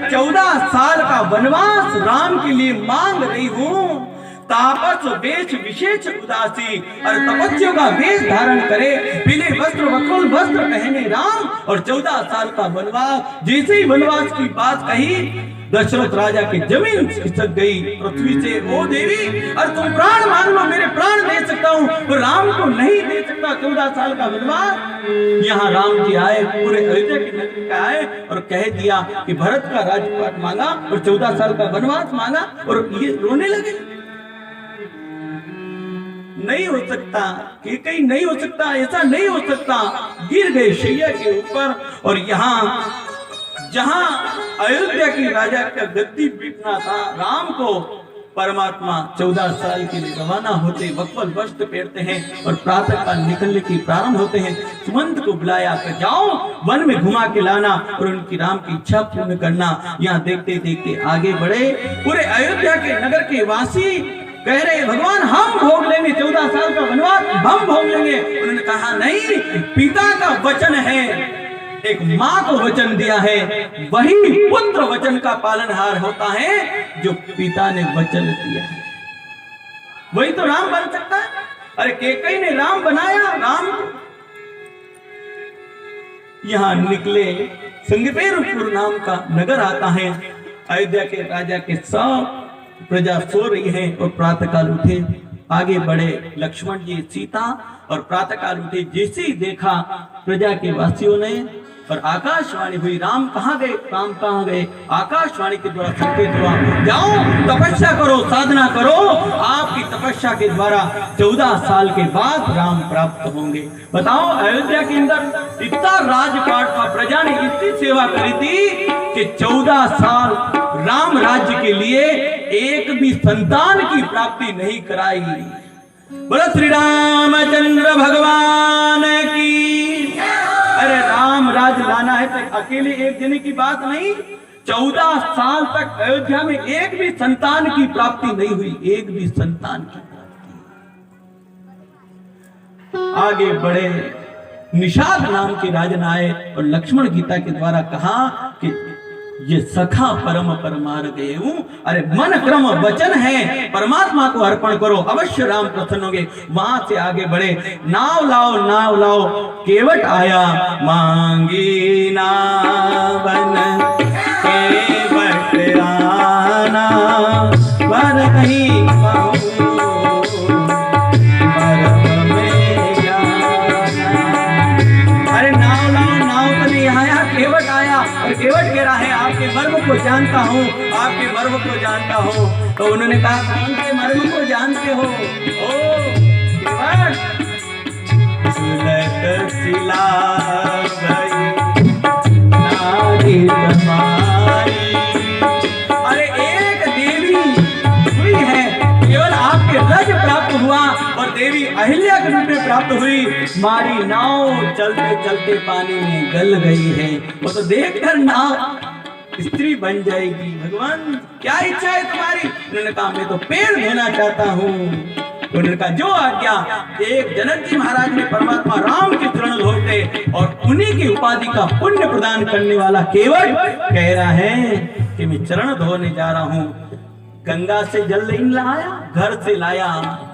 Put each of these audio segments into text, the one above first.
14 साल का वनवास राम के लिए मांग रही हूँ। तापस वेश विशेष उदासी और तपस्या का वेश धारण करे, पीले वस्त्र वक्रुल वस्त्र पहने राम और 14 साल का वनवास। जैसे ही वनवास की बात कही, दशरथ राजा की जमीन खिसक गई पृथ्वी से। ओ देवी, और तुम प्राण मांग लो, मेरे प्राण दे सकता हूँ, तो राम को नहीं दे सकता 14 साल का वनवास। यहाँ राम जी आए, पूरे अयोध्या के नगर का आए और कह दिया कि भरत का राजपाट मांगा और 14 साल का वनवास मांगा, और ये रोने लगे। नहीं हो सकता, कि कहीं नहीं हो सकता, ऐसा नहीं हो सकता। गिर गए शैया के ऊपर। और यहाँ जहां अयोध्या की राजा का गद्दी पीटना था, राम को परमात्मा 14 साल के लिए रवाना होते वक्फल वस्त्र पहनते हैं और प्रातः काल निकलने की प्रारंभ होते हैं। सुमंत को बुलाया कि जाओ वन में घुमा के लाना और उनकी राम की इच्छा पूर्ण करना। यहाँ देखते देखते आगे बढ़े। पूरे अयोध्या के नगर के वासी कह रहे भगवान हम भोग लेंगे 14 साल का वनवास, हम भोग लेंगे। उन्होंने कहा नहीं, पिता का वचन है, एक माँ को वचन दिया है, वही पुत्र वचन का पालनहार होता है। जो पिता ने वचन दिया है वही तो राम बन सकता है। अरे कैकेयी ने राम बनाया, राम यहाँ निकले। संगपेरपुर नाम का नगर आता है। अयोध्या के राजा के सब प्रजा सो रही है और प्रातःकाल उठे, आगे बढ़े लक्ष्मण जी सीता और प्रातःकाल उठे। जैसे ही देखा प्रजा के वासियों ने और आकाशवाणी हुई, राम कहाँ गए, राम कहाँ गए। आकाशवाणी के द्वारा संकेत हुआ, जाओ तपस्या करो, साधना करो, आपकी तपस्या के द्वारा 14 साल के बाद राम प्राप्त होंगे। बताओ अयोध्या के अंदर इतना राजपाट था, प्रजा ने इतनी सेवा करी थी कि 14 साल राम राज्य के लिए एक भी संतान की प्राप्ति नहीं कराई। बोलो श्री रामचंद्र भगवान की। अरे राम राज लाना है तो अकेले एक जने की बात नहीं, 14 साल तक अयोध्या में एक भी संतान की प्राप्ति नहीं हुई, एक भी संतान की प्राप्ति। आगे बढ़े, निषाद नाम के राजन आए और लक्ष्मण गीता के द्वारा कहा कि ये सखा परम परमार गए हूं। अरे मन क्रम वचन है, परमात्मा को अर्पण करो, अवश्य राम प्रसन्न होंगे। वहां से आगे बढ़े, नाव लाओ नाव लाओ, केवट आया मांगी नावन, केवट आना वर कहीं केवट कह रहा है आपके मर्म को जानता हूँ, आपके मर्म को जानता हूँ। तो उन्होंने कहा कौन के मर्म को जानते हो? ओ केवट, सुलत सिला गई नारी तमारी। अरे एक देवी हुई है, केवल आपके रज प्राप्त हुआ और देवी अहिल्या के रूप में प्राप्त हुई। मारी नाव चलते चलते पानी में गल गई है। वो तो देखकर नाव स्त्री बन जाएगी। भगवान क्या इच्छा है तुम्हारी? उन्होंने कहा मैं तो पेड़ धोना चाहता हूँ। उन्होंने कहा जो आज्ञा। एक जनक जी महाराज ने परमात्मा राम के चरण धोते और उन्हीं की उपाधि का पुण्य प्रदान करने वाला केवट कह रहा है कि मैं चरण धोने जा रहा हूँ। गंगा से जल नहीं लाया, घर से लाया,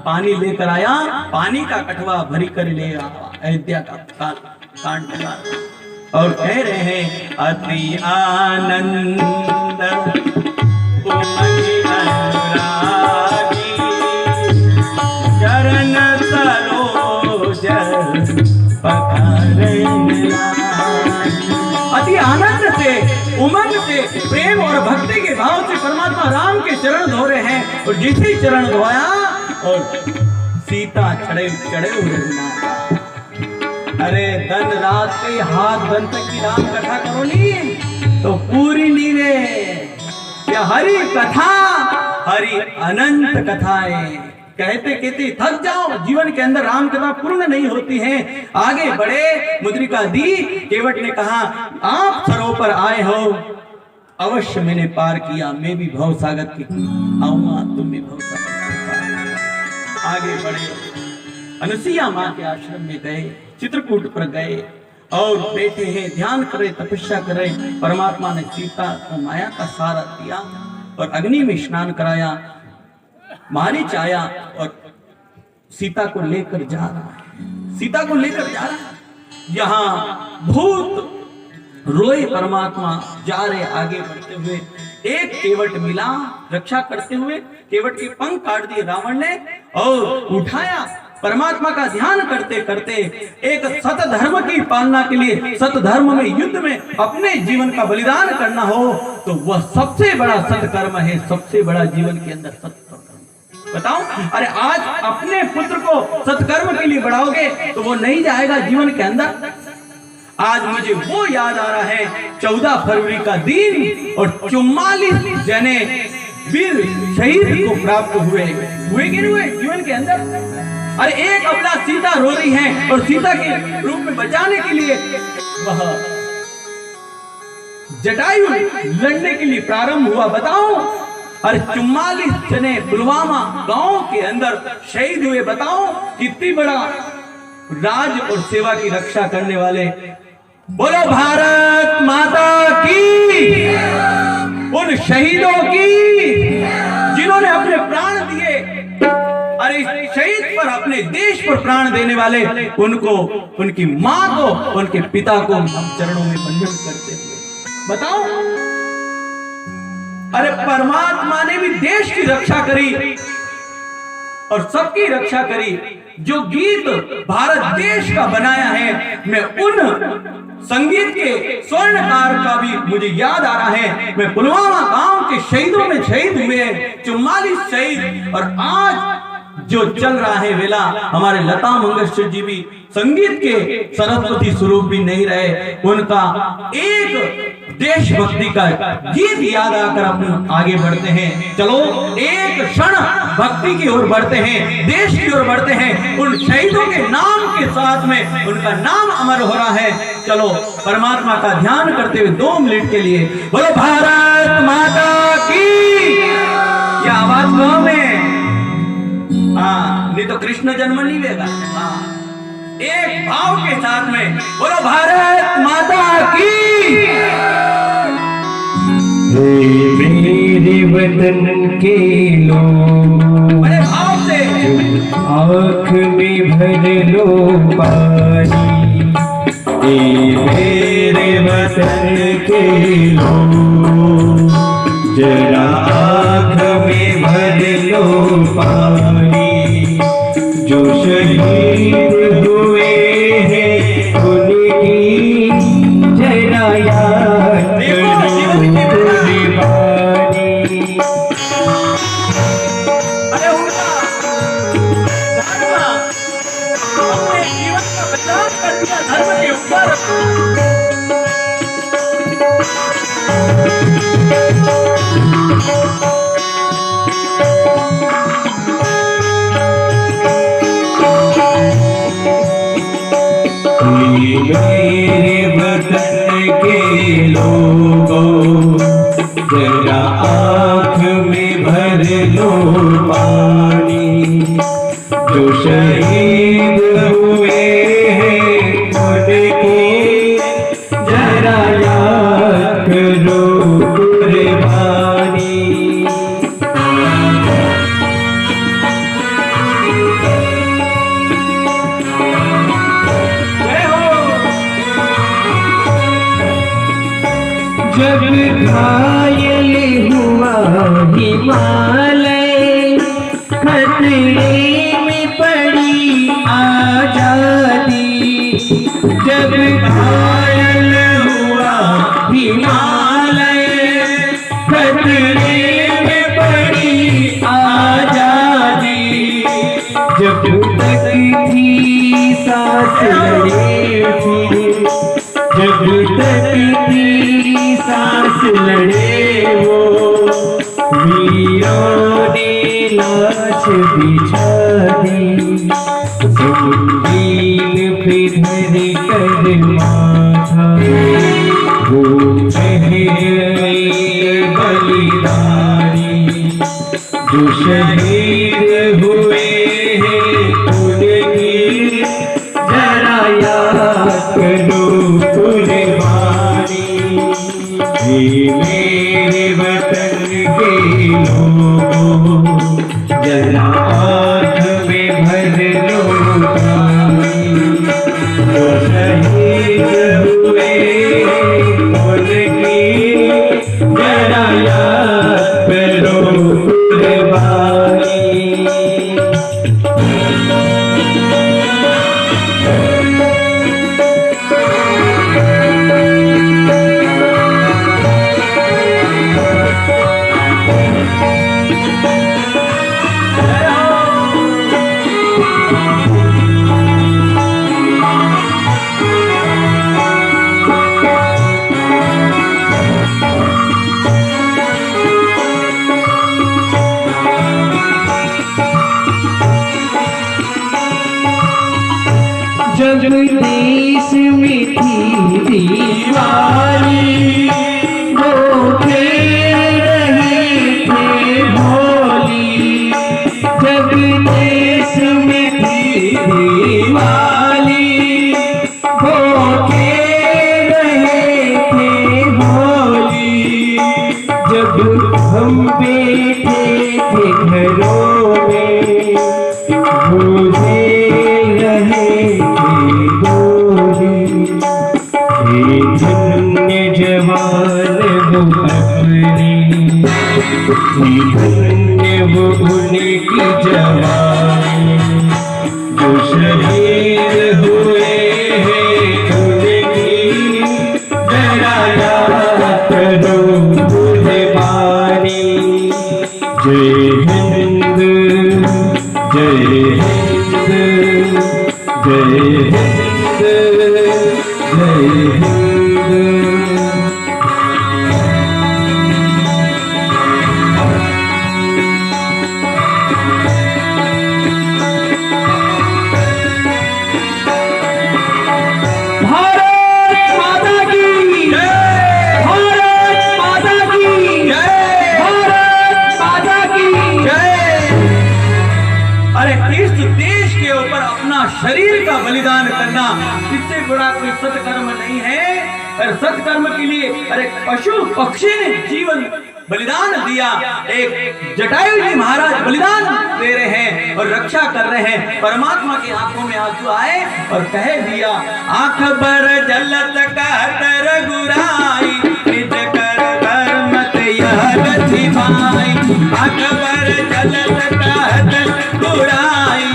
पानी लेकर आया, पानी का कटवा भरी कर ले आया। अयोध्या का कांड और कह रहे हैं अति आनंद उमंगी अनुरागी, चरण सरोज पखारे अति आनंद से, उमंग से, प्रेम और भक्ति के भाव से परमात्मा राम के चरण धो रहे हैं। और जिसे चरण धोया और सीता चढ़े हुए। अरे धन रात के हाथ धन तक की राम कथा करो नहीं तो पूरी नहीं रे। क्या हरि कथा, हरि अनंत कथाएं। कहते कहते थक जाओ, जीवन के अंदर राम कथा पूर्ण नहीं होती है। आगे बढ़े, मुद्रिका दी। केवट ने कहा आप सरोवर पर आए हो, अवश्य मैंने पार किया, मैं भी भव सागर की आऊंगा, तुम भी भव सागर। आगे बढ़े, अनुसुईया माँ के आश्रम में गए, चित्रकूट पर गए। और बैठे हैं, ध्यान करे, तपस्या करे। परमात्मा ने सीता को माया का सहारा दिया और अग्नि में स्नान कराया, मारीच आया और सीता को लेकर जा रहा है, सीता को लेकर जा रहा है। यहाँ भूत रोए, परमात्मा जा रहे आगे बढ़ते हुए। एक केवट मिला रक्षा करते हुए, केवट के पंख काट दिए रावण ने और उठाया। परमात्मा का ध्यान करते करते एक सत धर्म की पालना के लिए, सत धर्म में, युद्ध में अपने जीवन का बलिदान करना हो तो वह सबसे बड़ा सत्कर्म है, सबसे बड़ा जीवन के अंदर सत्कर्म। बताओ, अरे आज अपने पुत्र को सत्कर्म के लिए बढ़ाओगे तो वो नहीं जाएगा जीवन के अंदर। आज मुझे वो याद आ रहा है 14 फरवरी का दिन और 44 जने वीर शहीद को प्राप्त हुए कि नहीं हुए जीवन के अंदर। अरे एक अबला सीता रो रही है और सीता के रूप में बचाने के लिए वह जटायु लड़ने के लिए प्रारंभ हुआ। बताओ, अरे 44 जने पुलवामा गांव के अंदर शहीद हुए। बताओ कितनी बड़ा राज और सेवा की रक्षा करने वाले। बोलो भारत माता की, उन शहीदों की जिन्होंने अपने प्राण दिए। अरे शहीद पर, अपने देश पर प्राण देने वाले उनको, उनकी मां को, उनके पिता को हम चरणों में वंदन करते हुए। बताओ, अरे परमात्मा ने भी देश की रक्षा करी और सबकी रक्षा करी। जो गीत भारत देश का बनाया है, मैं उन संगीत के स्वर्णकार का भी मुझे याद आ रहा है। मैं पुलवामा गांव के शहीदों में शहीद हुए 44 शहीद। और आज जो चल रहा है वेला, हमारे लता मंगेशकर जी भी संगीत के सरस्वती स्वरूप भी नहीं रहे। उनका एक देशभक्ति का गीत याद आकर अपन आगे बढ़ते हैं। चलो एक क्षण भक्ति की ओर बढ़ते हैं, देश की ओर बढ़ते हैं। उन शहीदों के नाम के साथ में उनका नाम अमर हो रहा है। चलो परमात्मा का ध्यान करते हुए 2 मिनट के लिए बोलो भारत माता की। यह आवाज गाँव में, हाँ, नहीं तो कृष्ण जन्म नहीं लेगा। हाँ, एक भाव के साथ में बोलो भारत माता की। मेरे वतन के लोग बड़े भाव से आँख में भर लो पानी। मेरे वतन के लोग जरा आँख में भर लो पानी। जो शहीद हुए हैं उनकी जरा याद मेरे वतन के लोगों जरा आँख में भर लो पानी। जो शहीद हुए हैं उनकी जरा याद करो कुर्बानी। जब घायल हुआ हिमालय, खतरे में पड़ी आजादी। जब घायल हुआ हिमालय, खतरे में पड़ी आजादी। जब तक थी सांस लड़े थी, जब तक थी सांस लड़े वो, वीरों ने लाश बिछा दी। संगीन पे धर कर माथा वो पहले बलिदानी। जो शहीद हुए हैं उनकी जरा याद करो मेरे वतन के लोगों, जरा आँख में भर लो पानी। जो शहीद हुए उनकी जरा याद करो कुर्बानी। जब देश में थी दीवानी, वो खेल रहे थे होली। जब देश में थी दीवानी, वो खेल रहे थे होली। जब हम बैठे थे घरों में, मुझे धन्य जवान वो अपनी, धन्य वो उनकी जवानी। जो शहीद हुए हैं उनकी जरा याद करो कुर्बानी। जय हिंद, जय हिंद, जय हिंद, जय हिंद। शरीर का बलिदान करना, इससे बड़ा कोई सत्कर्म नहीं है। और सत्कर्म के लिए अरे पशु पक्षी ने जीवन बलिदान दिया, एक जटायु जी महाराज बलिदान दे रहे हैं और रक्षा कर रहे हैं। परमात्मा की आंखों में आंसू आए और कह दिया, आंख बर जलत कहत रघुराई, निज कर धर्मत यह गति पाई। आंख बर जलत कहत रघुराई,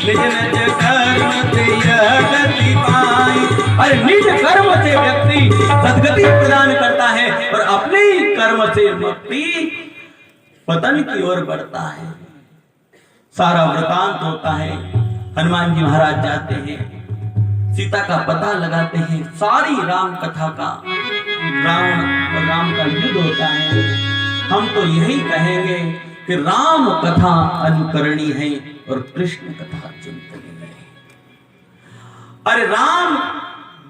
निज निज कर्म से यह गति पाई। अरे निज कर्म से व्यक्ति सदगति प्रदान करता है और अपने ही कर्म से व्यक्ति पतन की ओर बढ़ता है। सारा वृतांत होता है। हनुमान जी महाराज जाते हैं, सीता का पता लगाते हैं, सारी राम कथा का, रावण और राम का युद्ध होता है। हम तो यही कहेंगे कि राम कथा अनुकरणीय है और कृष्ण कथा चिंतनीय है। अरे राम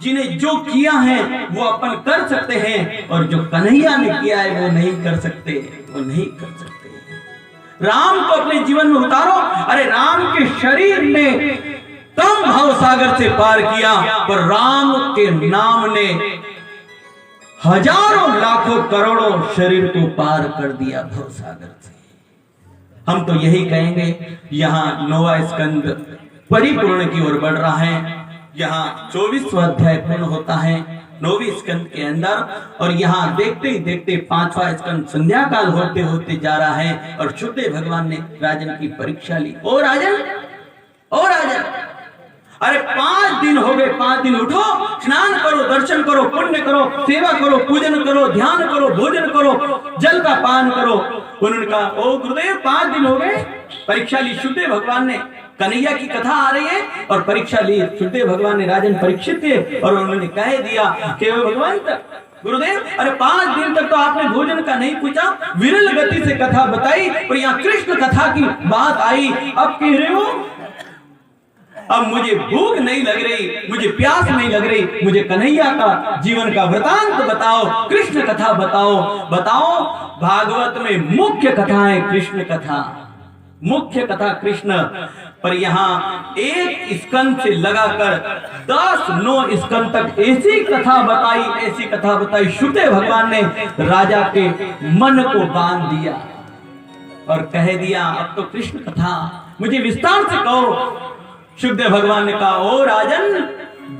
जी ने जो किया है वो अपन कर सकते हैं, और जो कन्हैया ने किया है वो नहीं कर सकते, वो नहीं कर सकते। राम को अपने जीवन में उतारो। अरे राम के शरीर ने कम भाव सागर से पार किया, पर राम के नाम ने हजारों लाखों करोड़ों शरीर को पार कर दिया भव सागर से। हम तो यही कहेंगे, यहाँ 9वां स्कंद परिपूर्ण की ओर बढ़ रहा है। यहाँ 24वां अध्याय पूर्ण होता है 9वीं स्कंद के अंदर, और यहाँ देखते ही देखते 5वां स्कंद संध्या काल होते होते जा रहा है। और शुद्धदेव भगवान ने राजन की परीक्षा ली। ओ राजन, ओ राजन, अरे 5 दिन हो गए, 5 दिन उठो, स्नान करो, दर्शन करो, पुण्य करो, सेवा करो, पूजन करो, ध्यान करो, भोजन करो, जल का पान करो। उन्होंने कहा, ओ गुरुदेव 5 दिन हो गए। परीक्षा ली शुद्धदेव भगवान ने, कन्हैया की कथा आ रही है और परीक्षा ली शुद्धदेव भगवान ने राजन परीक्षित थे, और उन्होंने कह दिया कि भगवान गुरुदेव, अरे 5 दिन तक तो आपने भोजन का नहीं पूछा, विरल गति से कथा बताई, और यहाँ कृष्ण कथा की बात आई, अब कह रहे हो अब मुझे भूख नहीं लग रही, मुझे प्यास नहीं लग रही, मुझे कन्हैया का जीवन का वृतांत बताओ, कृष्ण कथा बताओ। बताओ, भागवत में मुख्य कथा है कृष्ण कथा, मुख्य कथा कृष्ण। पर यहाँ एक स्कंद से लगाकर 10-9 स्कंद तक ऐसी कथा बताई शुकदेव भगवान ने राजा के मन को बांध दिया और कह दिया अब तो कृष्ण कथा मुझे विस्तार से कहो। शुकदेव भगवान ने कहा ओ राजन,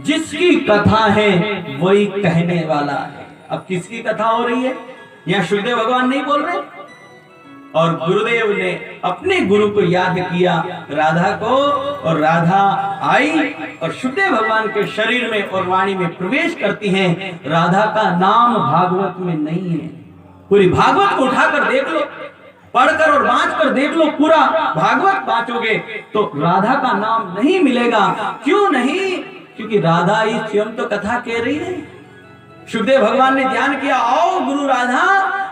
जिसकी कथा है वही कहने वाला है। अब किसकी कथा हो रही है? यहाँ शुकदेव भगवान नहीं बोल रहे। और गुरुदेव ने अपने गुरु को याद किया राधा को, और राधा आई और शुकदेव भगवान के शरीर में और वाणी में प्रवेश करती हैं। राधा का नाम भागवत में नहीं है। पूरी भागवत को उठाकर देख लो, पढ़कर और बांच कर देख लो, पूरा भागवत बांचोगे तो राधा का नाम नहीं मिलेगा। क्यों नहीं? क्योंकि राधा ही स्वयं तो कथा कह रही है। शुकदेव भगवान ने ध्यान किया, आओ गुरु राधा,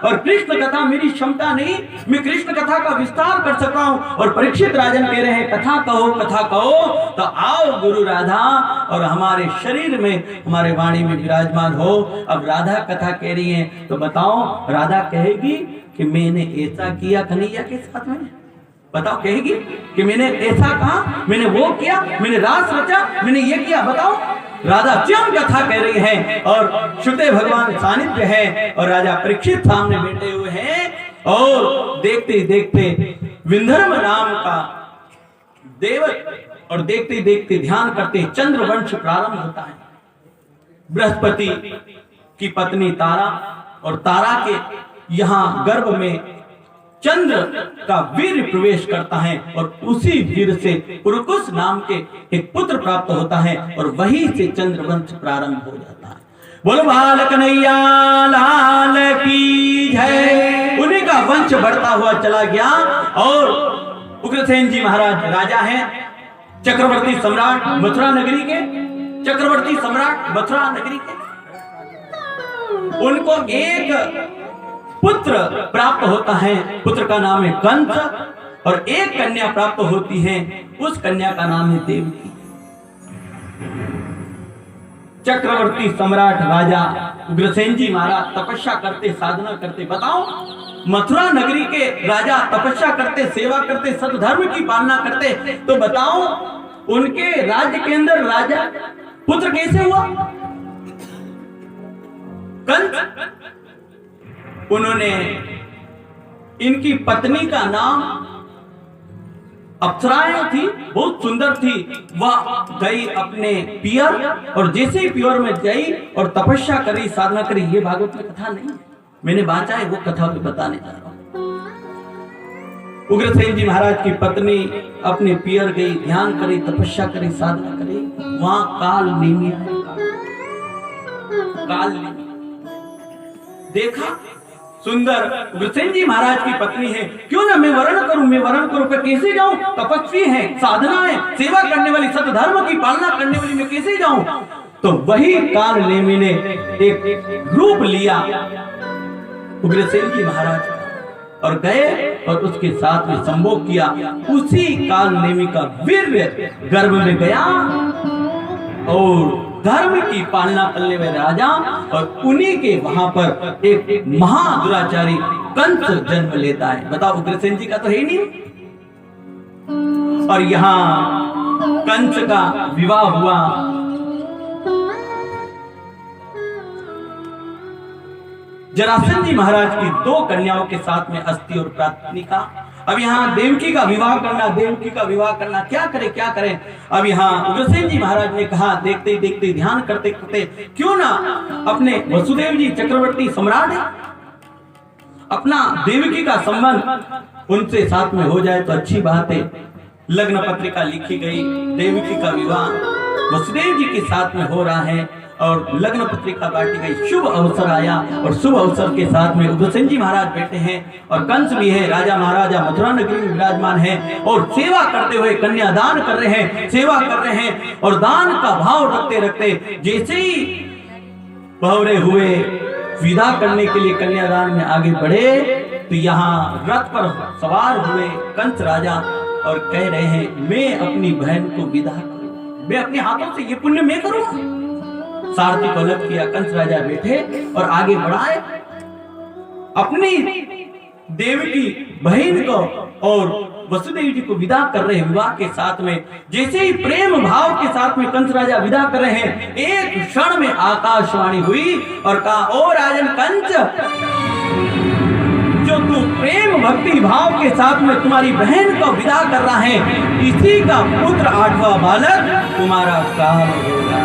और कृष्ण कथा मेरी क्षमता नहीं, मैं कृष्ण कथा का विस्तार कर सकता हूं। और परीक्षित राजन कह रहे हैं कथा कहो, तो आओ गुरु राधा और हमारे शरीर में, हमारे वाणी में विराजमान हो। अब राधा कथा कह रही है तो बताओ, राधा कहेगी कि मैंने ऐसा किया कन्हैया के साथ में? बताओ, कहेगी कि मैंने ऐसा कहा, मैंने वो किया, मैंने रास रचा, मैंने ये किया? बताओ। राधा स्वयं कथा कह रही है और शुकदेव भगवान सानिध्य है और राजा परीक्षित सामने बैठे हुए हैं। और देखते देखते विंध्यर्म नाम का देवत, और देखते देखते ध्यान करते चंद्रवंश प्रारंभ होता है। बृहस्पति की पत्नी तारा, और तारा के यहाँ गर्भ में चंद्र का वीर प्रवेश करता है और उसी वीर से पुरुकुस नाम के एक पुत्र प्राप्त होता है और वहीं से चंद्रवंश प्रारंभ हो जाता है। बोलो बाल कन्हैया लाल की जय। उन्हीं का वंश बढ़ता हुआ चला गया और उग्रसेन जी महाराज राजा हैं, चक्रवर्ती सम्राट मथुरा नगरी के, चक्रवर्ती सम्राट मथुरा नगरी के। उनको एक पुत्र प्राप्त होता है, पुत्र का नाम है कंस, और एक कन्या प्राप्त होती है, उस कन्या का नाम है देवकी। चक्रवर्ती सम्राट राजा उग्रसेन जी महाराज तपस्या करते, साधना करते। बताओ, मथुरा नगरी के राजा तपस्या करते, सेवा करते, सतधर्म की पालना करते, तो बताओ उनके राज्य के अंदर राजा पुत्र कैसे हुआ? कंस। उन्होंने, इनकी पत्नी का नाम अप्सराएं थी, बहुत सुंदर थी। वह गई अपने पियर, और जैसे ही पियर में गई और तपस्या करी, साधना करी। ये भागवत में कथा नहीं है, मैंने बांचा है, वो कथा भी बताने जा रहा हूं। उग्रसेन जी महाराज की पत्नी अपने पियर गई, ध्यान करी, तपस्या करी, साधना करी। वहां काल नेमी आया। काल नेमी देखा, सुंदर उग्रसेन जी महाराज की पत्नी है, क्यों ना मैं वर्ण करूं, पर कैसे जाऊं? तपस्वी है, साधना है, सेवा करने वाली, सतधर्म की पालना करने वाली, मैं कैसे जाऊं? तो वही काल नेमी ने एक रूप लिया उग्रसेन जी महाराज का, और गए और उसके साथ में संभोग किया। उसी काल नेमी का वीर्य गर्भ में गया और धर्म की पालना करने वाले राजा, और उन्हीं के वहां पर एक महादुराचारी कंस जन्म लेता है। बताओ, उग्रसेन जी का तो है ही नहीं। और यहाँ कंस का विवाह हुआ। जरासंध जी महाराज की 2 कन्याओं के साथ में अस्ति और प्रातिनिका। अब यहाँ देवकी का विवाह करना, क्या करें? अब यहाँ उग्रसेन जी महाराज ने कहा, देखते देखते, ध्यान करते करते, क्यों ना अपने वसुदेव जी चक्रवर्ती सम्राट है, अपना देवकी का संबंध उनसे साथ में हो जाए तो अच्छी बात है। लग्न पत्रिका लिखी गई, देवकी का विवाह वसुदेव जी के साथ में हो रहा है और लग्न पत्रिका बांटी गई। शुभ अवसर आया और शुभ अवसर के साथ में उग्रसेन जी महाराज बैठे हैं और कंस भी है, राजा महाराजा मथुरा नगरी में विराजमान है और सेवा करते हुए कन्यादान कर रहे हैं, सेवा कर रहे हैं। और दान का भाव रखते रखते जैसे ही बहुरे हुए विदा करने के लिए कन्यादान में आगे बढ़े, तो यहाँ रथ पर सवार हुए कंस राजा और कह रहे हैं, मैं अपनी बहन को विदा करूं, मैं अपने हाथों से ये पुण्य मैं करूंगा। सारथी को अलग किया, कंस राजा बैठे और आगे बढ़ाए अपनी देवकी बहन को और वसुदेव जी को विदा कर रहे हैं विवाह के साथ में। जैसे ही प्रेम भाव के साथ में कंस राजा विदा कर रहे हैं, एक क्षण में आकाशवाणी हुई और कहा, ओ राजन कंस, जो तू प्रेम भक्ति भाव के साथ में तुम्हारी बहन को विदा कर रहा है, इसी का पुत्र 8वां बालक तुम्हारा काल होगा।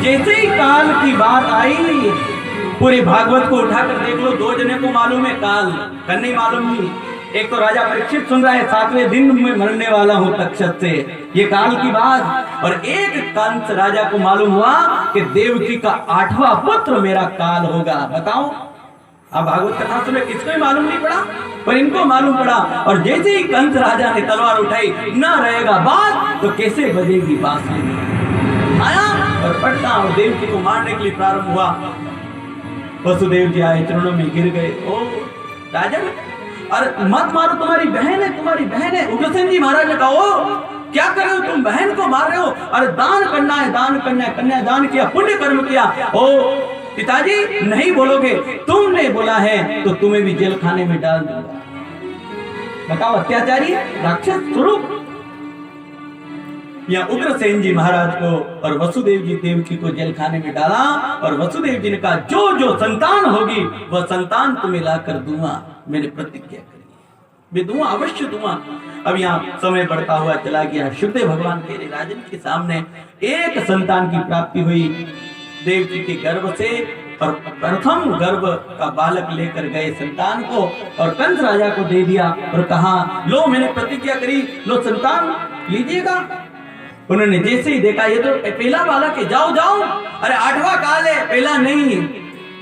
जैसे ही काल की बात आई, पूरे भागवत को उठाकर देख लो, 2 जने को मालूम है काल, कन्ने मालूम नहीं। एक तो राजा परीक्षित सुन रहा है, 7वें दिन में मरने वाला हूं तक्षक से, ये काल की बात। और एक कंस राजा को मालूम हुआ कि देवकी का 8वां पुत्र मेरा काल होगा। बताओ, अब भागवत कथा सुने, किसको ही मालूम नहीं पड़ा, पर इनको मालूम पड़ा। और जैसे ही कंस राजा ने तलवार उठाई, न रहेगा बात तो कैसे बजेगी बांसुरी। आया और पटना और देवकी को मारने के लिए प्रारंभ हुआ। वसुदेव जी आए, चरणों में गिर गए। ओ राजन, अरे मत मारो, तुम्हारी बहन है, तुम्हारी बहन है। उग्रसेन जी महाराज ने कहा, ओ क्या कर रहे हो तुम, बहन को मार रहे हो। अरे दान करना है, दान करना है, कन्यादान किया, पुण्य कर्म किया। ओ पिताजी, नहीं बोलोगे, तुमने बोला है तो तुम्हें भी जेल खाने में डाल दूंगा। बताओ, अत्याचारी, राक्षस स्वरूप। या उग्रसेन जी महाराज को और वसुदेव जी देवकी को जेल खाने में डाला। और वसुदेव जी ने कहा, जो जो संतान होगी वह संतान तुम्हें लाकर दूंगा, मैंने प्रतिज्ञा करी, मैं दूंगा, अवश्य दूंगा। अब यहाँ समय बढ़ता हुआ चला गया। शुभदेव भगवान के राजन के सामने एक संतान की प्राप्ति हुई देवकी के गर्भ से, और प्रथम गर्भ का बालक लेकर गए संतान को और कंस राजा को दे दिया और कहा, लो मैंने प्रतिज्ञा करी, लो संतान लीजिएगा। उन्होंने जैसे ही देखा, ये तो पहला बालक है, जाओ जाओ, अरे 8वां काल है, पहला नहीं।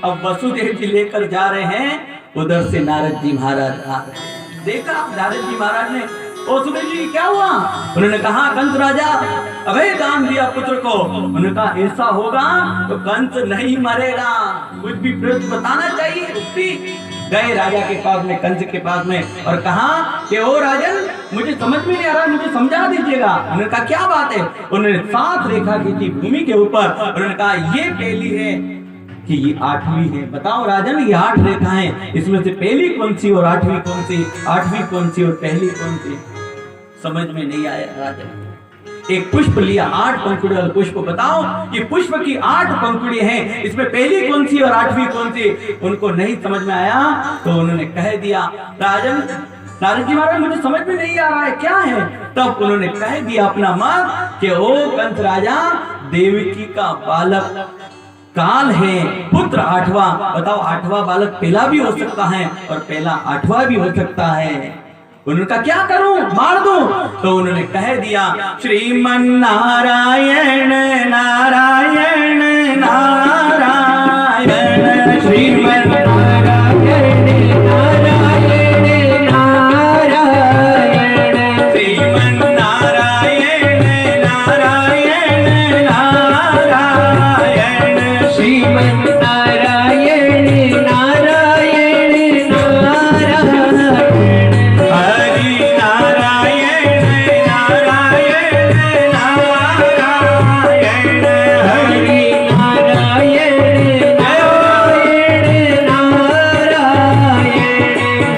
अब वसुदेव जी लेकर जा रहे हैं, उधर से नारद जी महाराज आ रहे। देखा नारद जी महाराज ने, ओ सुदेव जी क्या हुआ? उन्होंने कहा, कंस राजा अभय दान दिया पुत्र को। उन्होंने कहा, ऐसा होगा तो कंस नहीं मरेगा, कुछ भी प्रश्न बताना चाहिए। उठती गए राजा के पास में, कंस के पास में, और कहा कि ओ राजन, मुझे समझ में नहीं आ रहा, मुझे समझा दीजिएगा। उन्होंने कहा, क्या बात है? उन्होंने 7 रेखा खींची भूमि के ऊपर। उन्होंने कहा, ये पहली है कि ये 8वीं है। बताओ राजन, ये 8 रेखा है, इसमें से पहली कौन सी और 8वीं कौन सी, 8वीं कौन सी और पहली कौन सी? समझ में नहीं आया राजन। एक पुष्प लिया, 8 पंखुड़ी वाला पुष्प, बताओ ये पुष्प की 8 पंखुड़ी हैं, इसमें पहली कौन सी और 8वीं कौन सी? उनको नहीं समझ में आया तो उन्होंने कह दिया, राजन, नारद जी महाराज मुझे समझ में नहीं आ रहा है, क्या है? तब उन्होंने कह दिया अपना मत कि ओ कंस राजा, देवकी का बालक काल है, पुत्र 8वां। बताओ 8वां बालक पहला भी हो सकता है और पहला 8वां भी हो सकता है। उन्होंने कहा, क्या करूं, मार दूं? तो उन्होंने कह दिया, श्रीमन नारायण नारायण नारायण, श्रीमन नारायण नारायण नारायण, श्रीमन नारायण नारायण नारायण, श्रीमन नारायण नारायण नारायण, हरि नारायण नारायण नारायण, हरि नारायण नारायण नारायण,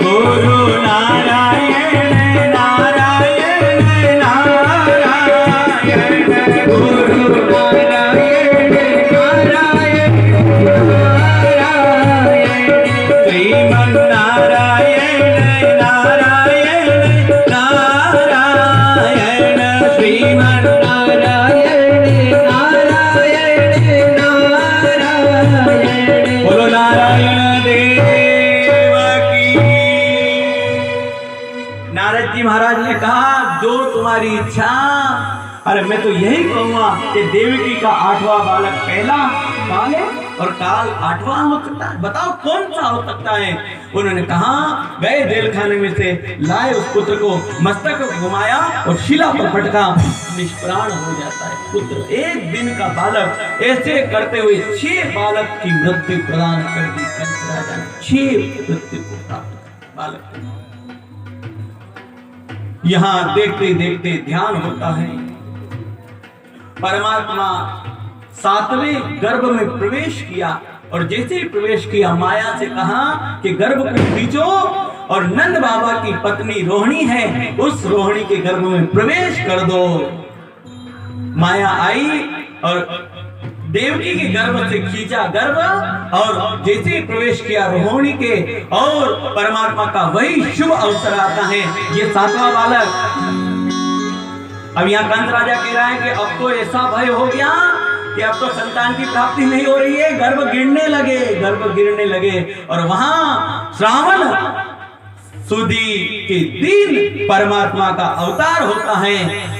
गुरु नारायण नारायण नारायण, गुरु नारायण नारायण नारायण, श्रीमन नारायण नारायण नारायण, श्रीमन नारायण नारायण नारायण। बोलो नारायण देव की। नारद जी महाराज ने कहा, जो तुम्हारी इच्छा। अरे मैं तो यही कहूंगा कि देवकी का 8वां बालक पहला काल है और काल 8वां हो सकता है। बताओ कौन सा हो सकता है? उन्होंने कहा, गए जेल खाने में से लाए उस पुत्र को, मस्तक घुमाया और शिला पर पटका, निष्प्राण हो जाता है पुत्र। 1 दिन का बालक। ऐसे करते हुए 6 बालक की मृत्यु प्रदान कर दी कंस राजा ने। 6 मृत्यु को प्राप्त बालक। यहाँ देखते देखते ध्यान होता है, परमात्मा 7वें गर्भ में प्रवेश किया और जैसे ही प्रवेश किया, माया से कहा कि गर्भ को खींचो और नंद बाबा की पत्नी रोहिणी है, उस रोहिणी के गर्भ में प्रवेश कर दो। माया आई और देवकी के गर्भ से खींचा गर्भ, और जैसे ही प्रवेश किया रोहिणी के, और परमात्मा का वही शुभ अवसर आता है। ये 7वां बालक, अब यहाँ कंस राजा कह रहा है कि अब तो ऐसा भय हो गया कि अब तो संतान की प्राप्ति नहीं हो रही है, गर्भ गिरने लगे। और वहां श्रावण सुदी के दिन परमात्मा का अवतार होता है।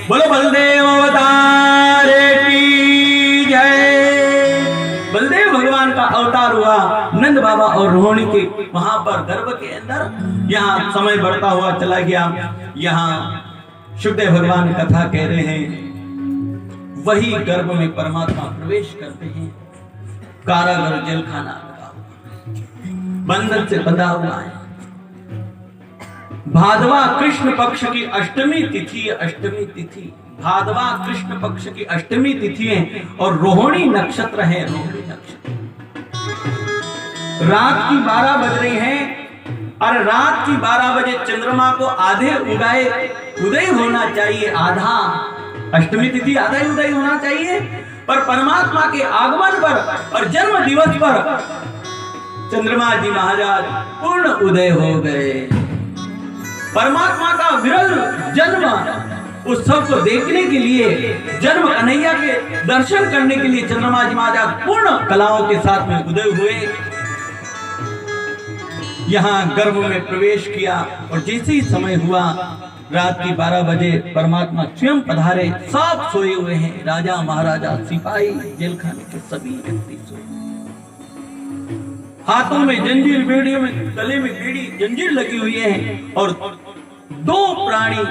बोलो बलदेव अवतार की जय। बलदेव भगवान का अवतार हुआ नंद बाबा और रोहिणी के वहां पर गर्भ के अंदर। यहाँ समय बढ़ता हुआ चला गया। यहाँ शुभदेव भगवान कथा कह रहे हैं, वही गर्भ में परमात्मा प्रवेश करते हैं। कारागर जेल खाना लगा हुआ, बंधन से बंधा हुआ है। भादवा कृष्ण पक्ष की अष्टमी तिथि, अष्टमी तिथि भादवा कृष्ण पक्ष की अष्टमी तिथि है, और रोहिणी नक्षत्र है। रोहिणी नक्षत्र रात की 12 बज रही है, और रात की 12 बजे चंद्रमा को आधे उदय होना चाहिए, आधा। अष्टमी तिथि आधा ही उदय होना चाहिए, पर परमात्मा के आगमन पर और जन्म दिवस पर चंद्रमा जी महाराज पूर्ण उदय हो गए। परमात्मा का विरल जन्म उत्सव को देखने के लिए, जन्म कन्हैया के दर्शन करने के लिए चंद्रमा जी महाराज पूर्ण कलाओं के साथ में उदय हुए। यहाँ गर्भ में प्रवेश किया, और जैसे ही समय हुआ रात की 12 बजे परमात्मा स्वयं पधारे। सब सोए हुए हैं, राजा महाराजा सिपाही जेल खाने के सभी व्यक्ति सोए, हाथों में जंजीर, बेड़ियों में, गले में बेड़ी जंजीर लगी हुई है। और 2 प्राणी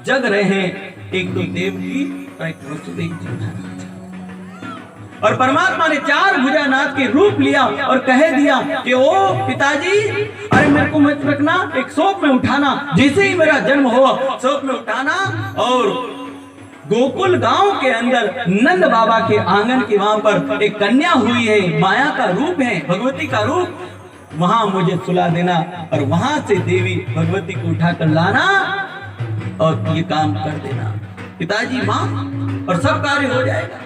जग रहे हैं, एक तो देवकी और एक वसुदेव जी महाराज। और परमात्मा ने 4 भुजानाथ के रूप लिया और कह दिया कि ओ पिताजी, अरे मेरे को मत रखना, एक शोक में उठाना, जैसे ही मेरा जन्म हो शोक में उठाना। और गोकुल गांव के अंदर नंद बाबा के आंगन के वहां पर एक कन्या हुई है, माया का रूप है, भगवती का रूप, वहां मुझे सुला देना, और वहां से देवी भगवती को उठाकर लाना और ये काम कर देना पिताजी, मां, और सब कार्य हो जाएगा।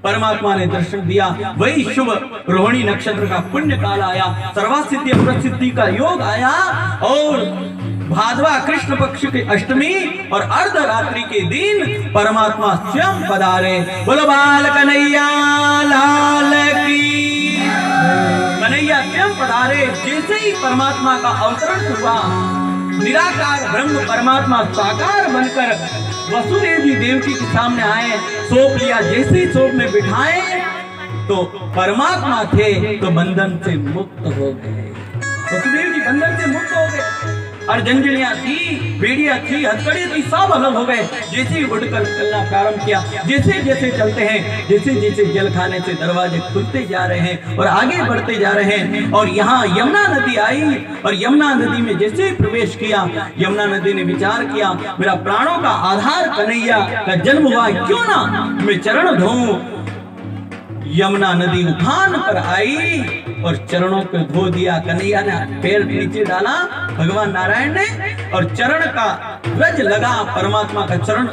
परमात्मा ने दर्शन दिया, वही शुभ रोहिणी नक्षत्र का पुण्य काल आया, सर्वसिद्धि प्रसिद्धि का योग आया, और भादवा कृष्ण पक्ष की अष्टमी और अर्धरात्रि के दिन परमात्मा स्वयं पधारे। बोलो बाल कन्हैया लाल की। कन्हैया स्वयं पधारे। जैसे ही परमात्मा का अवतरण हुआ, निराकार ब्रह्म परमात्मा साकार बनकर वसुदेव जी देवकी के सामने आए, सौंप लिया। जैसे ही सौंप में बिठाए तो परमात्मा थे तो बंधन से मुक्त हो गए। वसुदेव जी बंधन से मुक्त हो गए, और जंजीरियां थी, बेड़ियां थी, हथकड़ी थी, सब अलग हो गए। जैसे ही उठकर चलना प्रारंभ किया, जैसे जैसे चलते हैं, जैसे जैसे जल खाने से दरवाजे खुलते जा रहे हैं और आगे बढ़ते जा रहे हैं। और यहाँ यमुना नदी आई, और यमुना नदी में जैसे ही प्रवेश किया, यमुना नदी ने विचार किया, मेरा प्राणों का आधार कन्हैया का जन्म हुआ, क्यों ना मैं चरण धोऊं। यमुना नदी उफान पर आई और चरणों को धो दिया। कन्हैया ने पैर नीचे डाला भगवान नारायण ने, और चरण का रज लगा, परमात्मा का चरण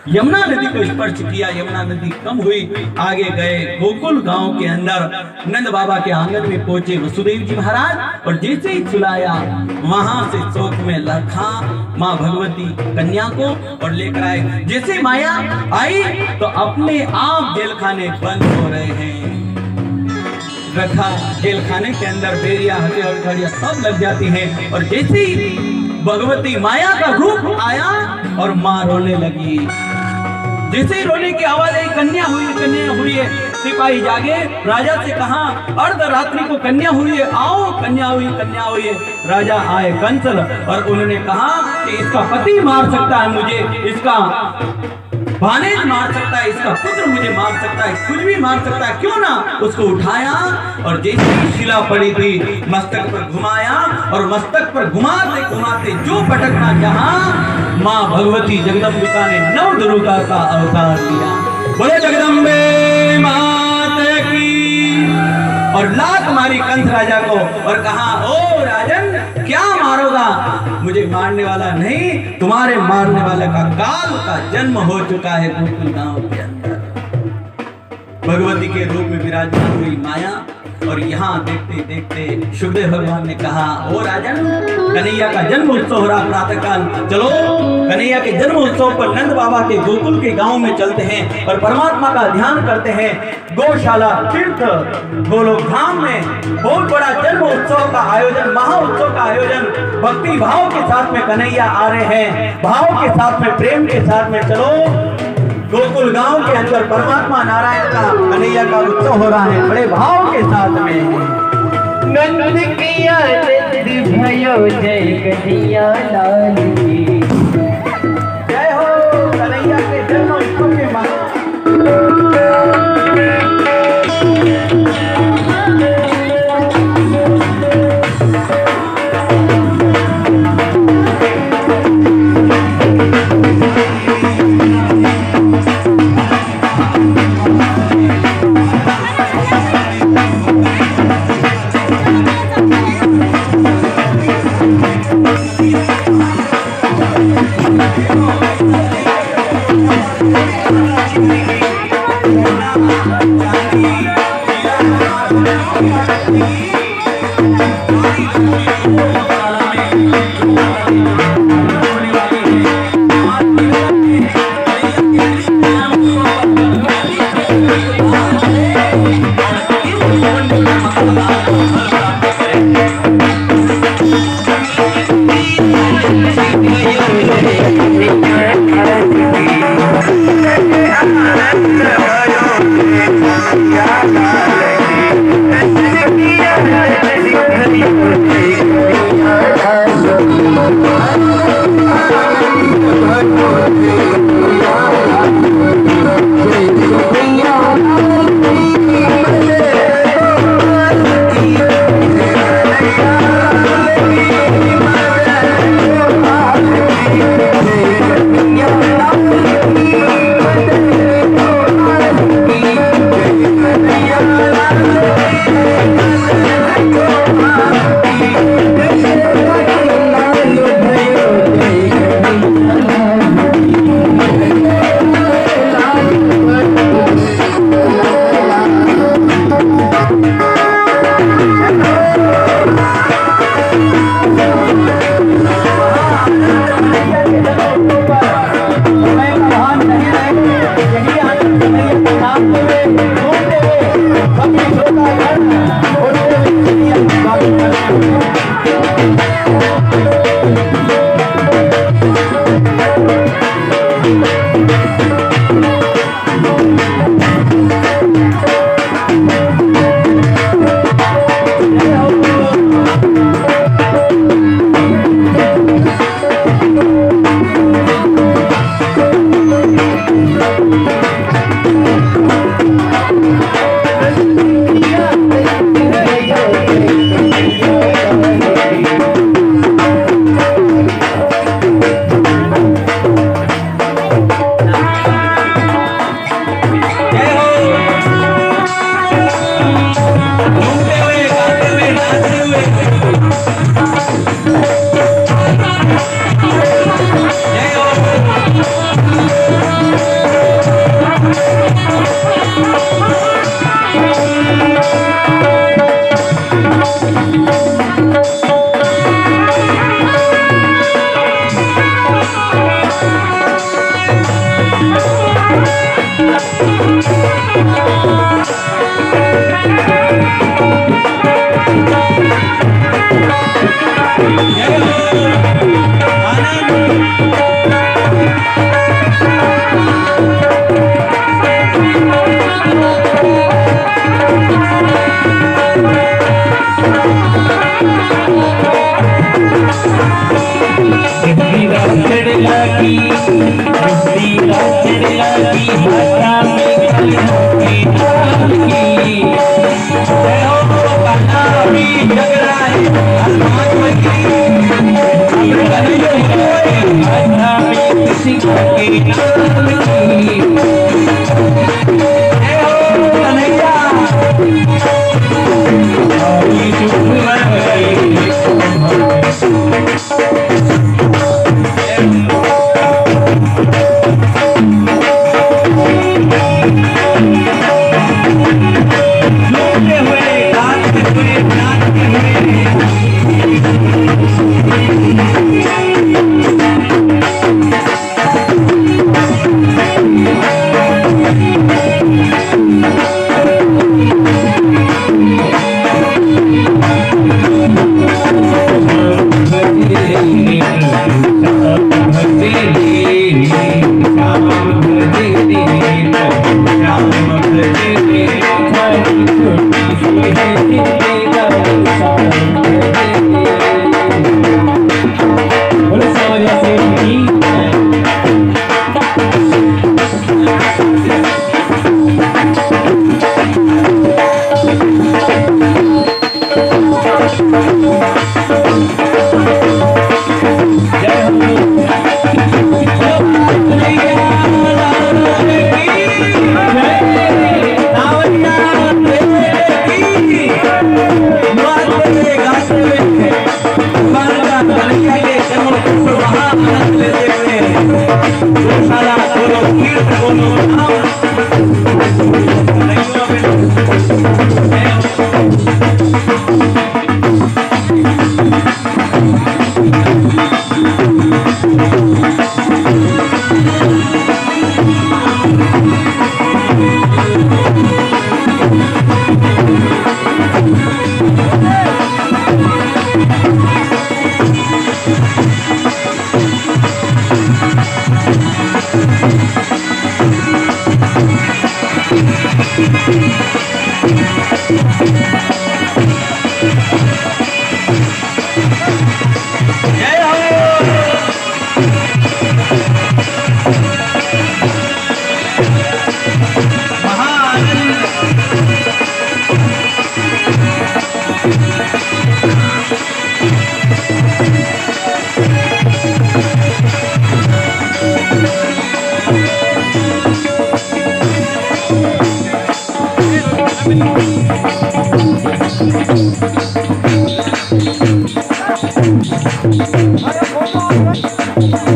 यमुना नदी को स्पर्श किया। यमुना नदी कम हुई, आगे गए गोकुल गांव के अंदर, नंद बाबा के आंगन में पहुंचे वसुदेव जी महाराज, और जैसे ही सुलाया, वहां से शोक में रखा माँ भगवती कन्या को और लेकर आए। जैसे माया आई तो अपने आप जेल खाने बंद हो रहे हैं, रखा जेल खाने के अंदर, बेरिया हथियार सब लग जाती हैं। और जैसे ही भगवती माया का रूप आया और माँ रोने लगी। जैसे ही रोने की आवाज आई, कन्या हुई है। सिपाही जागे, राजा से कहा अर्धरात्रि को कन्या हुई है, आओ कन्या हुई है। राजा आए कंसल, और उन्होंने कहा कि इसका पति मार सकता है मुझे, इसका भानेज मार सकता है, इसका पुत्र मुझे मार सकता है, कुछ भी मार सकता है, क्यों ना। उसको उठाया और जैसे ही शिला पड़ी थी मस्तक पर घुमाया, और मस्तक पर घुमाते घुमाते जो पटकना चाहा, माँ भगवती जगदम्बिका ने नव दुर्गा का अवतार लिया। बोले जगदम्बे मात की। और लात मारी कंस राजा को और कहा, ओ राजन क्या मारोगा। मुझे मारने वाला नहीं, तुम्हारे मारने वाले का काल का जन्म हो चुका है गोकुल गांव के अंदर। भगवती के रूप में विराजमान हुई माया, और यहाँ देखते देखते सुखदेव भगवान ने कहा, ओ राजन, कन्हैया का जन्म उत्सव हो रहा प्रातः काल, चलो कन्हैया के जन्म उत्सव पर नंद बाबा के गोकुल के गांव में चलते हैं और परमात्मा का ध्यान करते हैं। गौशाला तीर्थ गोलोक धाम में बहुत बड़ा जन्म उत्सव का आयोजन, महा उत्सव का आयोजन भक्ति भाव के साथ में कन्हैया आ रहे हैं, भाव के साथ में, प्रेम के साथ में। चलो गोकुल गांव के अंदर परमात्मा नारायण का कन्हैया का उत्सव हो रहा है बड़े भाव के साथ में। नंद किया नंद भयो जय कन्हैया लाल की जय हो कन्हैया के जन्म उत्सव के मां। कन्हैया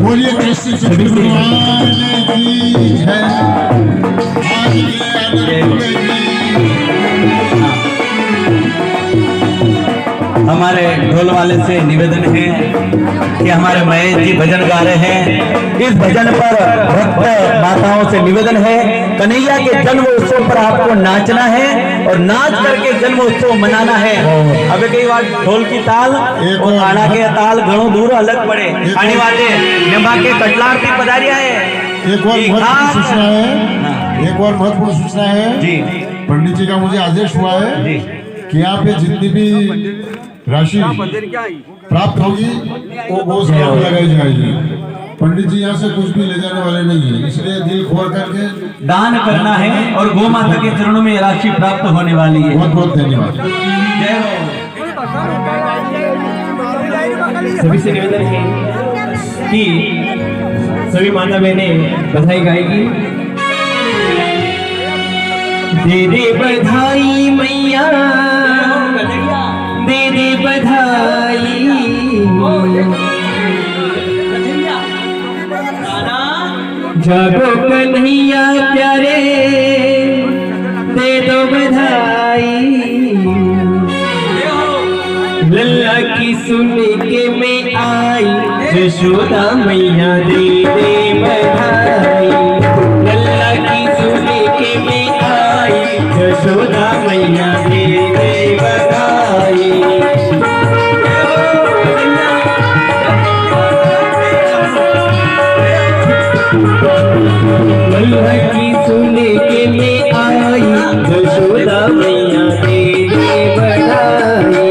बोलिए कृष्ण सभी भगवान की जय। हमारे ढोल वाले से निवेदन है कि हमारे महेश जी भजन गा रहे हैं। इस भजन पर भक्त माताओं से निवेदन है, कन्हैया के जन्म उत्सव पर आपको नाचना है और नाच करके जन्म उत्सव मनाना है। अब कई बार ढोल की ताल और आड़ा के ताल घणो दूर अलग पड़े। आने वाले निभा के कटलार की पधारिया है। एक और महत्वपूर्ण सूचना है, एक और महत्वपूर्ण सूचना है जी। पंडित जी का मुझे आदेश हुआ है जी कि यहाँ पे जितनी भी राशि प्राप्त होगी वो गौ सभा में लगाई जाएगी। पंडित जी यहाँ से कुछ भी ले जाने वाले नहीं है, इसलिए दिल खोल करके दान करना है और गौ माता के चरणों में राशि प्राप्त होने वाली है। बहुत बहुत धन्यवाद। जय हो। सभी से निवेदन है कि सभी माता बहनें बधाई गाएगी। दे दे बधाई मैया, दे दे बधाई, जागो कन्हैया प्यारे, दे दो बधाई। लल्ला की सुन के मैं आई, यशोदा मैया दे दे बधाई। लल्ला की सुन के मैं आई, यशोदा मैया दे दे बधाई। लल्ला की सुन के मैं आई, यशोदा मैया दे दे बधाई।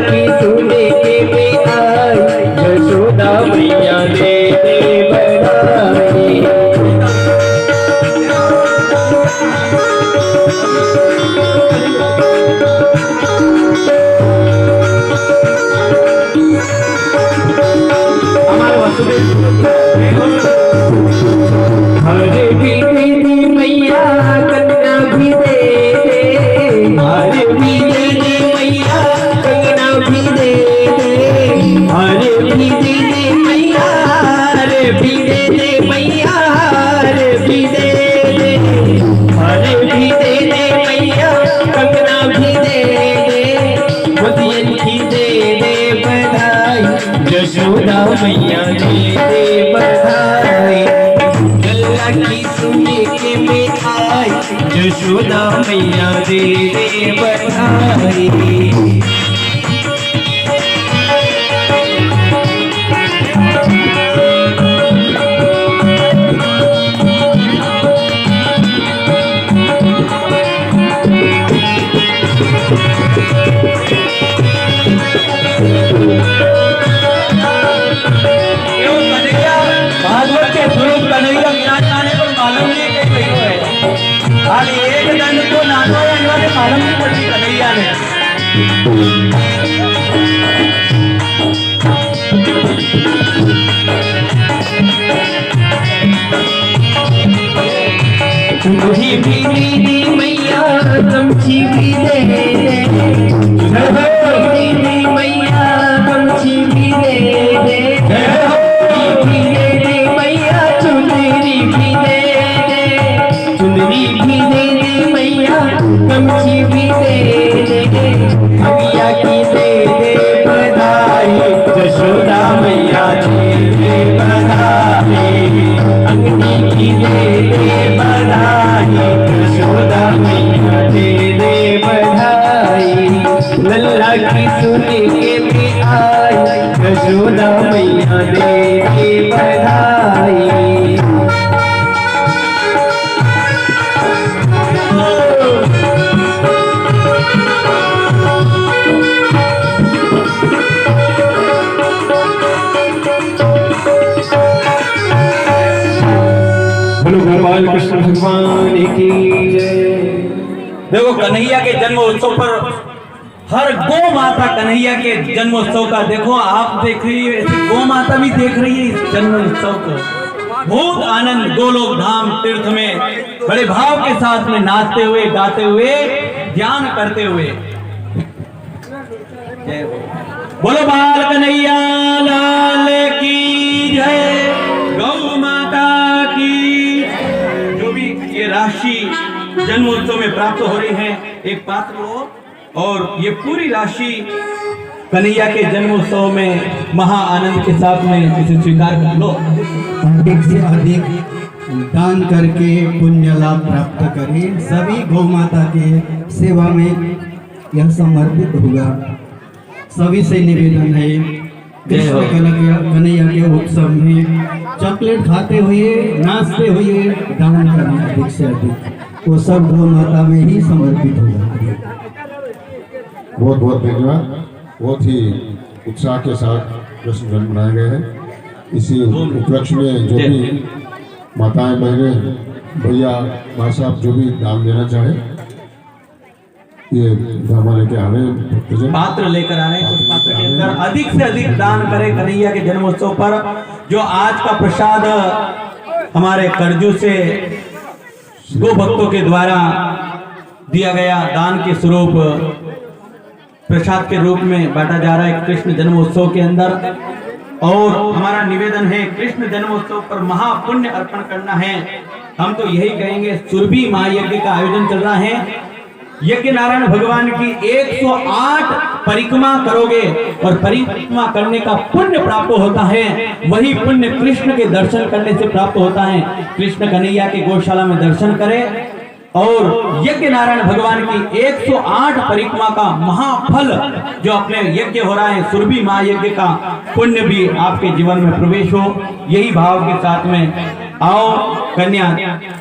की सुने के में आई, दे मैया हार भी दे दे, हार भी दे दे मैया, कंगना भी दे दे, मोतियन की दे दे बधाई, यशोदा मैया दे दे बधाई। लल्ला की सुने के में आई, यशोदा मैया दे दे बधाई। एक दंड को नानो वाले मालूम नहीं पड़ती कन्हैया ने। चुनरी भी दीदी मैया, गमछी भी दे दे, दीदी मैया, गमछी भी दे दे, भी दे दे मैया, चुनरी भी दे दे, चुनरी भी दे दे मैया, गमछी भी दे दे, भैया की दे दे बधाई, यशोदा मैया दे दे बधाई, अंगनी की दे दे बधाई, यशोदा मैया दे दे बधाई। लल्ला की सुने के में आई, यशोदा मैया दे दे बधाई। भगवान कृष्ण भगवान की जय। देखो कन्हैया के जन्मोत्सव पर हर गो माता कन्हैया के जन्मोत्सव का देखो, आप देख रही है, गो माता भी देख रही है इस जन्मोत्सव को। बहुत आनंद, गोलोक धाम तीर्थ में बड़े भाव के साथ में नाचते हुए, गाते हुए, ध्यान करते हुए। जय हो। बोलो बाल कन्हैया लाल की जय, गौ माता की। जो भी ये राशि जन्मोत्सव में प्राप्त हो रही है, एक पात्र लो और ये पूरी राशि कन्हैया के जन्मोत्सव में महा आनंद के साथ में इसे स्वीकार कर लो। अधिक से अधिक दान करके पुण्य लाभ प्राप्त करें। सभी गौ माता के सेवा में यह समर्पित होगा। सभी से निवेदन है, कृष्ण कन्हैया के उत्सव में चॉकलेट खाते हुए, नाचते हुए दान करना अधिक से अधिक, वो सब गौ माता में ही समर्पित होगा। बहुत बहुत धन्यवाद। बहुत ही उत्साह के साथ कृष्ण जन्म मनाए गए हैं। इसी उपलक्ष्य में जो भी माताएं, बहनें, भैया, भाई साहब जो भी दान देना चाहे, ये दामा लेके आ रहे हैं, पात्र लेकर आ रहे हैं। उस पात्र के अंदर अधिक से अधिक दान करें कन्हैया के जन्मोत्सव पर। जो आज का प्रसाद हमारे कर्जू से गो भक्तों के द्वारा दिया गया दान के स्वरूप प्रसाद के रूप में बांटा जा रहा है कृष्ण जन्मोत्सव के अंदर। और हमारा निवेदन है, कृष्ण जन्मोत्सव पर महापुण्य अर्पण करना है। हम तो यही कहेंगे, सुरभि महायज्ञ का आयोजन चल रहा है। यज्ञ नारायण भगवान की 108 परिक्रमा करोगे और परिक्रमा करने का पुण्य प्राप्त होता है। वही पुण्य कृष्ण के दर्शन करने से प्राप्त होता है। कृष्ण कन्हैया के गौशाला में दर्शन करें और यज्ञ नारायण भगवान की 108 परिक्रमा का महाफल जो अपने यज्ञ हो रहा है, सुरभि महायज्ञ का पुण्य भी आपके जीवन में प्रवेश हो। यही भाव के साथ में आओ कन्या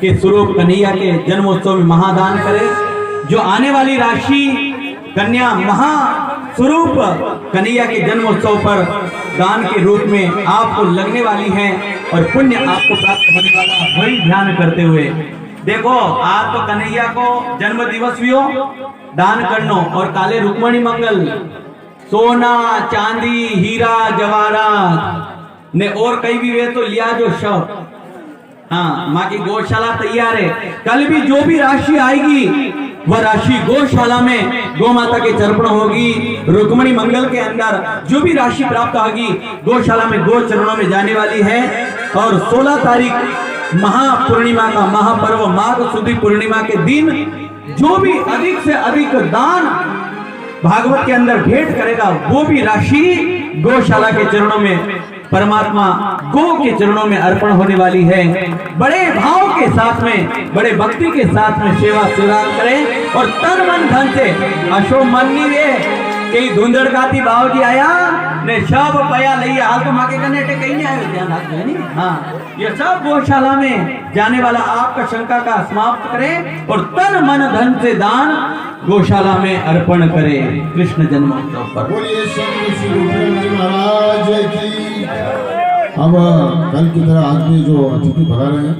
के स्वरूप कन्हैया के जन्मोत्सव में महादान करें। जो आने वाली राशि कन्या महास्वरूप कन्हैया के जन्मोत्सव पर दान के रूप में आपको लगने वाली है और पुण्य आपको प्राप्त होने वाला, वही ध्यान करते हुए देखो। आज तो कन्हैया को जन्म दिवस भी हो, दान करनो और काले रुक्मणी मंगल, सोना चांदी हीरा जवाहरात ने और कई भी वे तो लिया जो शव। हाँ, माँ की गौशाला तैयार है। कल भी जो भी राशि आएगी वह राशि गौशाला में गौ माता के चर्पण होगी। रुक्मणी मंगल के अंदर जो भी राशि प्राप्त होगी गौशाला में गौ चरणों में जाने वाली है। और 16 तारीख महापूर्णिमा का महापर्व माघ शुद्ध पूर्णिमा के दिन जो भी अधिक से अधिक दान भागवत के अंदर भेंट करेगा वो भी राशि गौशाला के चरणों में, परमात्मा गो के चरणों में अर्पण होने वाली है। बड़े भाव के साथ में, बड़े भक्ति के साथ में सेवा करें और तन मन धन से अशो मन नहीं वे कई धुंधड़ गाती भाव जी आया ने सब पया लइया हाल तो माके करने टे कहीं नहीं आए ध्यान रखते हैं नहीं। हाँ, ये सब गौशाला में जाने वाला आपका शंका का समाप्त करें और तन मन धन से दान गौशाला में अर्पण करें कृष्ण जन्मोत्सव पर। बोलिए श्री श्री महाराज की। अब कल की तरह आज भी जो अतिथि भगा रहे हैं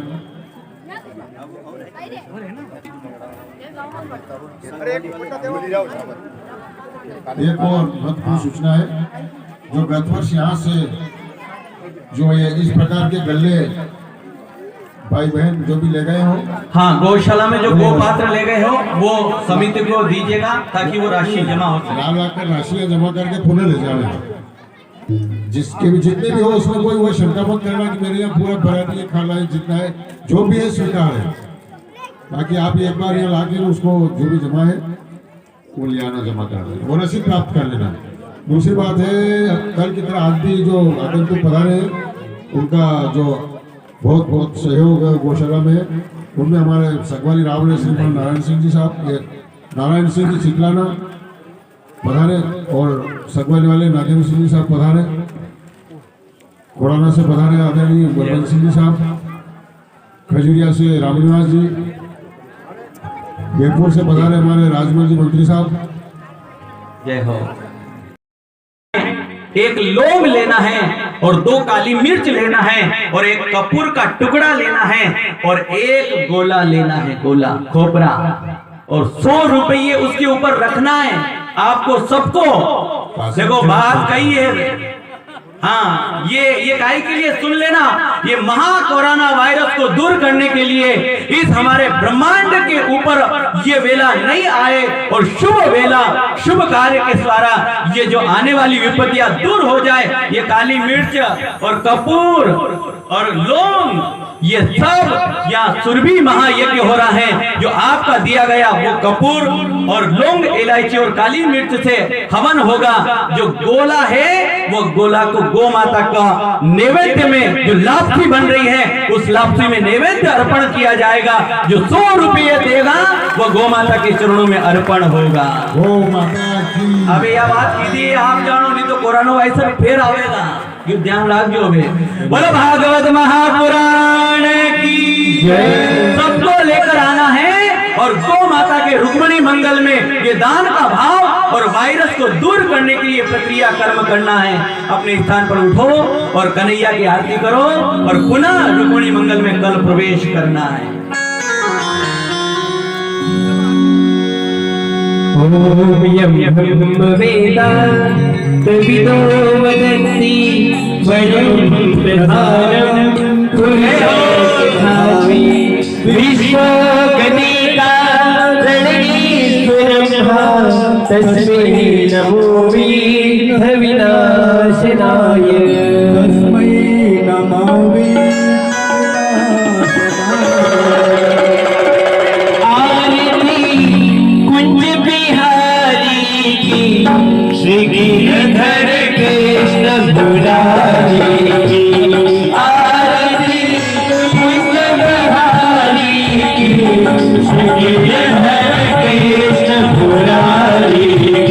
एक और महत्वपूर्ण सूचना है, जो गत वर्ष यहाँ से जो ये इस प्रकार के गल्ले भाई बहन जो भी ले गए हो, हाँ, गौशाला में जो गोपात्र ले गए हो वो समिति को दीजिएगा ताकि वो राशि जमा हो सके। लाख लाख कर राशियाँ जमा करके पुनः ले जाने, जिसके भी जितने भी हो उसमें कोई वो शंका मत करना कि मेरे यहाँ पूरा वैरायटी है, खाना है, जितना है जो भी है स्वीकार है, ताकि आप एक बार यहाँ लाके उसको जो भी जमा है वो ले आना, जमा कर देना, वो रसीद प्राप्त कर लेना। दूसरी बात है, कल की तरह आज भी जो आगंतुक पधारे हैं उनका जो बहुत बहुत सहयोग गौशाला में, उनमें हमारे सगवाली रावले श्रीमान नारायण सिंह जी साहब, नारायण सिंह जी चितलाना पधारे और सगवाली वाले नागेंद्र सिंह जी साहब पधारे, कोड़ाना से पधारे आदरणीय बलवंत सिंह जी साहब, खजुरिया से रामनिवास जी, जयपुर से पधारे हमारे राजमल जी मंत्री साहब। जय हो। एक लौंग लेना है और 2 काली मिर्च लेना है और एक कपूर का टुकड़ा लेना है और एक गोला लेना है, गोला खोपरा, और 100 रुपये उसके ऊपर रखना है आपको सबको। देखो बात कही है, हाँ, ये काहे के लिए सुन लेना, ये महा कोरोना वायरस को दूर करने के लिए इस हमारे ब्रह्मांड के ऊपर ये वेला नहीं आए और शुभ वेला शुभ कार्य के द्वारा ये जो आने वाली विपत्तियां दूर हो जाए। ये काली मिर्च और कपूर और लौंग ये सब यहाँ सुरभि महायज्ञ हो रहा है, जो आपका दिया गया वो कपूर और लौंग, इलायची और काली मिर्च से हवन होगा। जो गोला है वो गोला को गौ माता का नैवेद्य में जो लापसी बन रही है उस लापसी में नैवेद्य अर्पण किया जाएगा। जो 100 रुपये देगा वो गौ माता के चरणों में अर्पण होगा। गौ माता की। अब यह बात कीजिए, आप जानो नहीं तो कोरोना वैसा फिर आवेगा, ये ध्यान रखियो। बोलो भागवत महापुराण की जय। सबको लेकर आना है और गौ माता के रुक्मिणी मंगल में ये दान का भाव और वायरस को दूर करने के लिए प्रक्रिया कर्म करना है। अपने स्थान पर उठो और कन्हैया की आरती करो और पुनः रुक्मिणी मंगल में कल प्रवेश करना है। ओम यम वेदान्तविदो वदन्ति वयं प्रधानं पुरुषोत्थामि विश्वगणिका रणेश्वरं तस्मै नमो विघ्नविनाशनाय तस्मै नमो श्री गिरधर कृष्ण मुरारी की आरती कृष्ण बिहारी की, श्री गिरधर कृष्ण मुरारी की।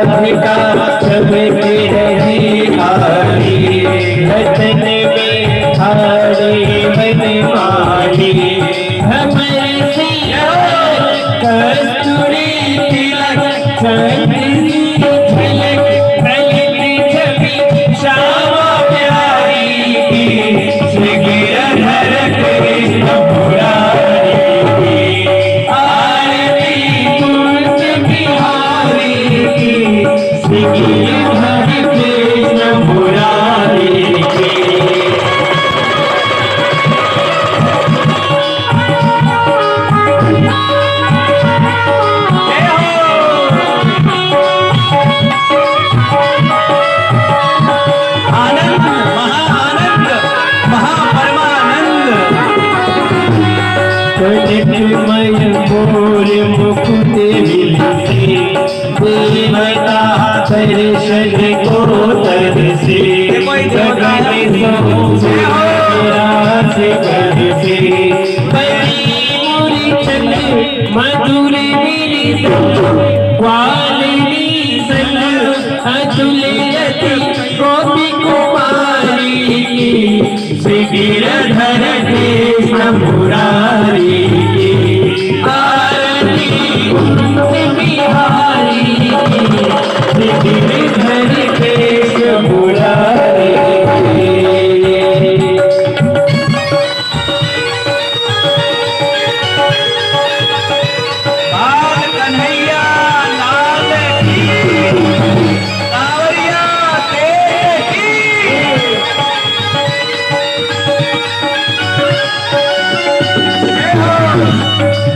राधिका चमके रही हारी, रतन में हारी मन माही, हमारे सिया कस्तूरी तिलक चंद्री झलक झलक छवि श्यामा प्यारी की, श्री गिरधर कृष्ण मुरारी की, आरती कुंज बिहारी की, श्री गिरधर कृष्ण मुरारी की। आनंद महाआनंद महापरमानंद। कनकमय मोर मुकुट विलसे, देवता दर्शन को तरसे, गगन सोम रास बरसे, बड़ी मूर्छन मधुर मिलित, ग्वालिनी सन अतुलयति गोपी कुमारी की, श्री गिरधर कृष्ण मुरारी की, आरती कुंज बिहारी की, श्री गिरधर कृष्ण मुरारी की। बाल कन्हैया लाल की, कांवरिया तेरे की।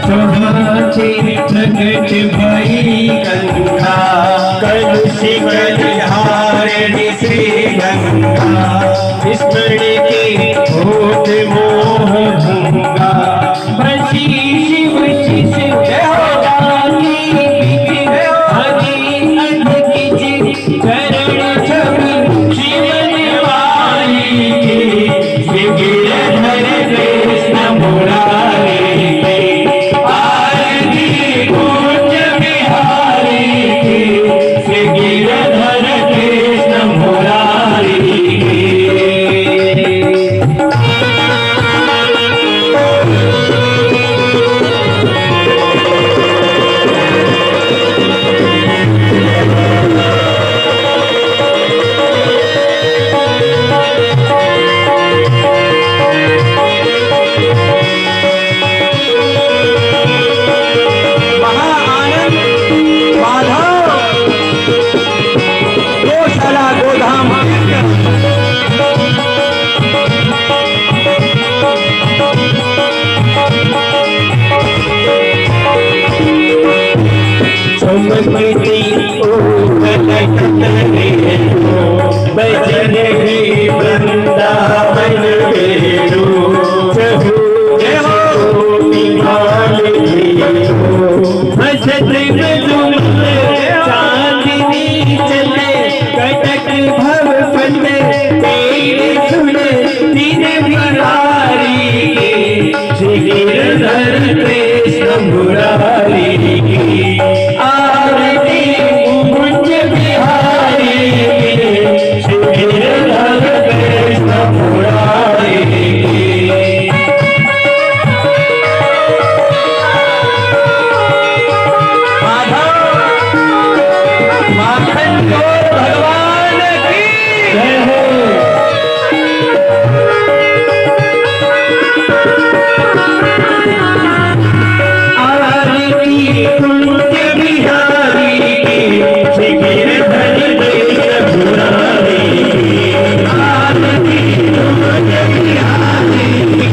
चौहाचे प्रकट भई गंगा, कलुष कलिहारिणी श्री गंगा, स्मरण के होत मोह भंगा, बसी शिव शिव जाकी बिक, हरि अध किच चरण छवि शिव निवारी की, श्री गिरधर कृष्ण मुरारी की, आरती कुंज बिहारी की, श्री गिरधर कृष्ण मुरारी की। महाआनंद माधव गौशाला गोधाम। चमकती बजन ही वृंदावन बेरो, चहु हसत मधुम चांदनी चले, कटक भव पट तेरे सुन तीन बिहारी की, श्री गिरधर कृष्ण मुरारी की, आरती कुंज बिहारी की, श्री गिरधर कृष्ण मुरारी की। माखन चोर भगवान की जय हो। आरती कुंज बिहारी की, श्री गिरधर कृष्ण मुरारी की, आरती कुंज बिहारी की,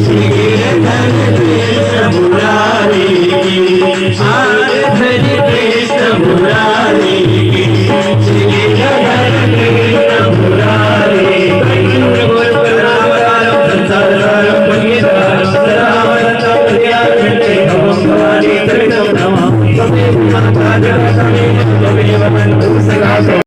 श्री गिरधर कृष्ण मुरारी की, आरती कृष्ण मुरारी की, श्री गिरधर कृष्ण मुरारी की।